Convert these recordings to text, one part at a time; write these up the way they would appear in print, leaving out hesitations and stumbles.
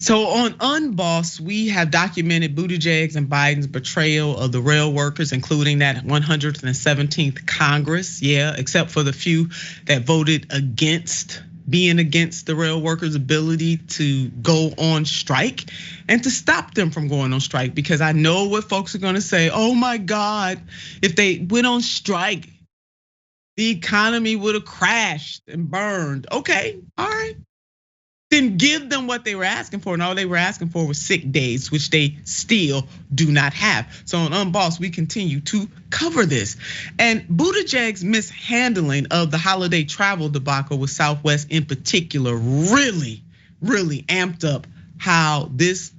So on Unbossed, we have documented Buttigieg's and Biden's betrayal of the rail workers, including that 117th Congress. Yeah, except for the few that voted against being against the rail workers' ability to go on strike and to stop them from going on strike. Because I know what folks are gonna say, oh my God, if they went on strike, the economy would have crashed and burned. Okay, all right. Then give them what they were asking for. And all they were asking for was sick days, which they still do not have. So on Unbossed, we continue to cover this. And Buttigieg's mishandling of the holiday travel debacle with Southwest in particular really amped up how this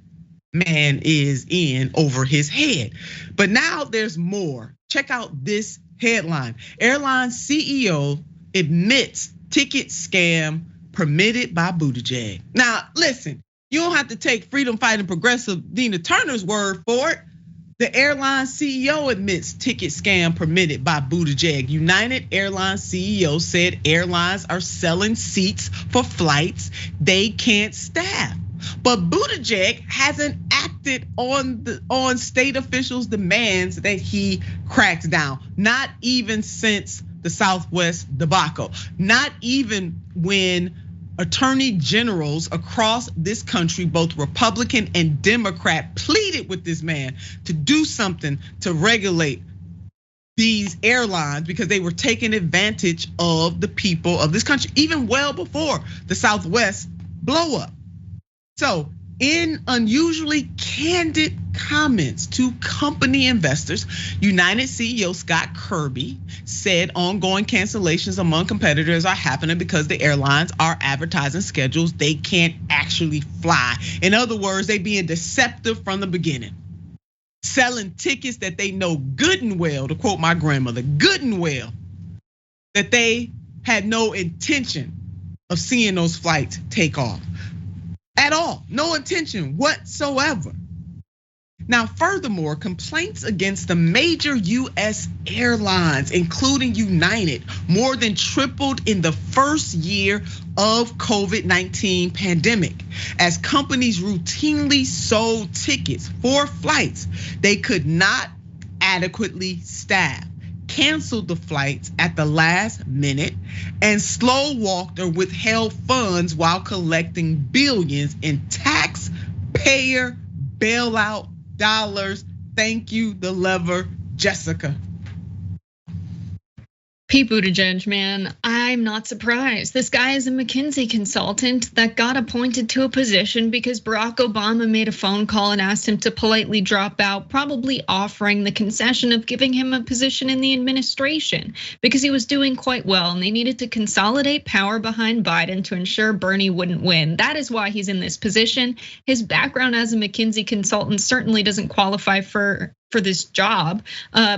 man is in over his head. But now there's more. Check out this headline. Airline CEO admits ticket scam permitted by Buttigieg. Now, listen, you don't have to take freedom fighting progressive Nina Turner's word for it. The airline CEO admits ticket scam permitted by Buttigieg. United Airlines CEO said airlines are selling seats for flights they can't staff. But Buttigieg hasn't acted on state officials' demands that he cracks down. Not even since the Southwest debacle. Not even when attorney generals across this country, both Republican and Democrat, pleaded with this man to do something to regulate these airlines because they were taking advantage of the people of this country, even well before the Southwest blow up. So, in unusually candid comments to company investors, United CEO Scott Kirby said ongoing cancellations among competitors are happening because the airlines are advertising schedules they can't actually fly. In other words, they being deceptive from the beginning, selling tickets that they know good and well, to quote my grandmother, good and well, that they had no intention of seeing those flights take off. At all, no intention whatsoever. Now, furthermore, complaints against the major US airlines, including United, more than tripled in the first year of COVID-19 pandemic, as companies routinely sold tickets for flights they could not adequately staff, canceled the flights at the last minute, and slow walked or withheld funds while collecting billions in taxpayer bailout dollars. Thank you, the lever, Jessica. Pete Buttigieg, man, I'm not surprised. This guy is a McKinsey consultant that got appointed to a position because Barack Obama made a phone call and asked him to politely drop out, probably offering the concession of giving him a position in the administration because he was doing quite well and they needed to consolidate power behind Biden to ensure Bernie wouldn't win. That is why he's in this position. His background as a McKinsey consultant certainly doesn't qualify for this job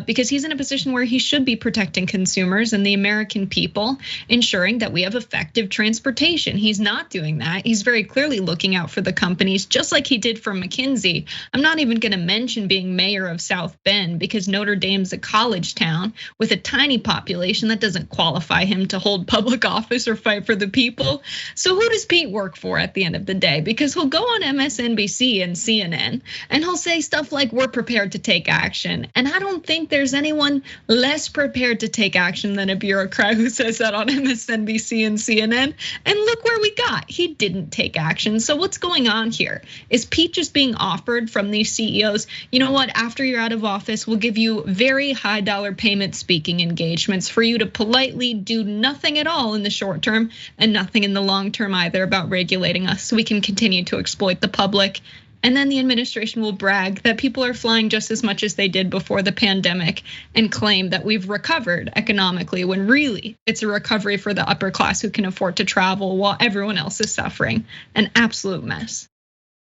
because he's in a position where he should be protecting consumers and the American people, ensuring that we have effective transportation. He's not doing that. He's very clearly looking out for the companies, just like he did for McKinsey. I'm not even gonna mention being mayor of South Bend because Notre Dame's a college town with a tiny population that doesn't qualify him to hold public office or fight for the people. So who does Pete work for at the end of the day? Because he'll go on MSNBC and CNN and he'll say stuff like, we're prepared to take action. And I don't think there's anyone less prepared to take action than a bureaucrat who says that on MSNBC and CNN. And look where we got. He didn't take action. So what's going on here? Is Pete just being offered from these CEOs, you know what, after you're out of office, we'll give you very high dollar payment speaking engagements for you to politely do nothing at all in the short term and nothing in the long term either about regulating us so we can continue to exploit the public. And then the administration will brag that people are flying just as much as they did before the pandemic and claim that we've recovered economically when really it's a recovery for the upper class who can afford to travel while everyone else is suffering. An absolute mess.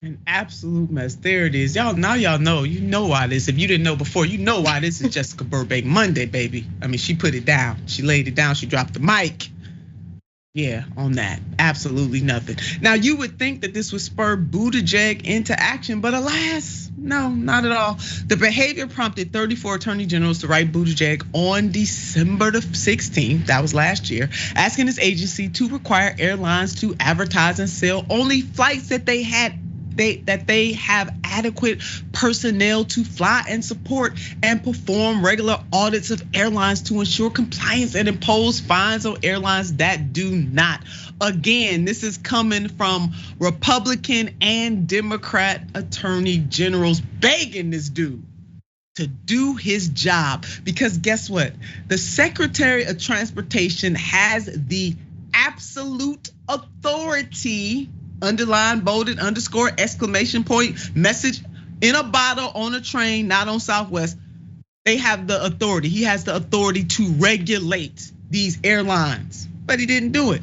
An absolute mess. There it is. Y'all know. You know why this. If you didn't know before, you know why this is Jessica Burbank Monday, baby. I mean, she put it down. She laid it down. She dropped the mic. Yeah, on that, absolutely nothing. Now you would think that this would spur Buttigieg into action, but alas, no, not at all. The behavior prompted 34 attorney generals to write Buttigieg on December the 16th, that was last year, asking his agency to require airlines to advertise and sell only flights that they had that they have adequate personnel to fly and support and perform regular audits of airlines to ensure compliance and impose fines on airlines that do not. Again, this is coming from Republican and Democrat attorney generals begging this dude to do his job, because guess what? The Secretary of Transportation has the absolute authority, underline, bolded, underscore, exclamation point, message in a bottle on a train, not on Southwest. They have the authority. He has the authority to regulate these airlines, but he didn't do it.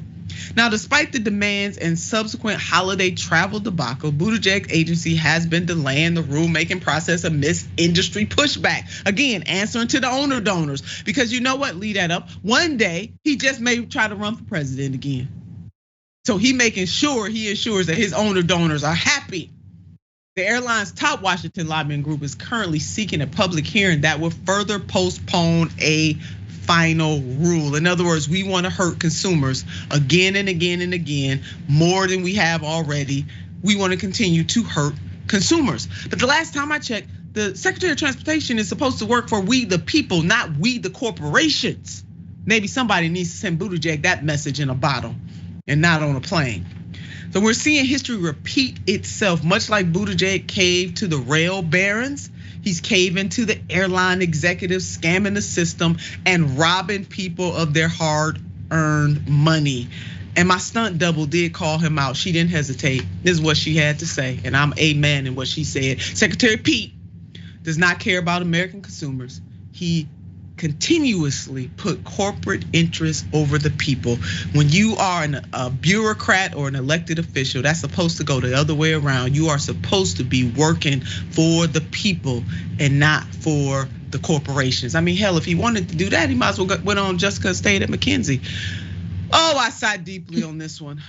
Now, despite the demands and subsequent holiday travel debacle, Buttigieg's agency has been delaying the rulemaking process amidst industry pushback. Again, answering to the owner donors, because you know what, lead that up. One day, he just may try to run for president again. So he ensures that his owner donors are happy. The airline's top Washington lobbying group is currently seeking a public hearing that will further postpone a final rule. In other words, we want to hurt consumers again and again and again, more than we have already. We want to continue to hurt consumers. But the last time I checked, the Secretary of Transportation is supposed to work for we the people, not we the corporations. Maybe somebody needs to send Buttigieg that message in a bottle and not on a plane. So we're seeing history repeat itself, much like Buttigieg caved to the rail barons. He's caving to the airline executives, scamming the system and robbing people of their hard-earned money. And my stunt double did call him out. She didn't hesitate. This is what she had to say, and I'm amen in what she said. Secretary Pete does not care about American consumers. He continuously put corporate interests over the people. When you are a bureaucrat or an elected official, that's supposed to go the other way around. You are supposed to be working for the people and not for the corporations. I mean, hell, if he wanted to do that, he might as well went on just because stayed at McKinsey. Oh, I sighed deeply on this one.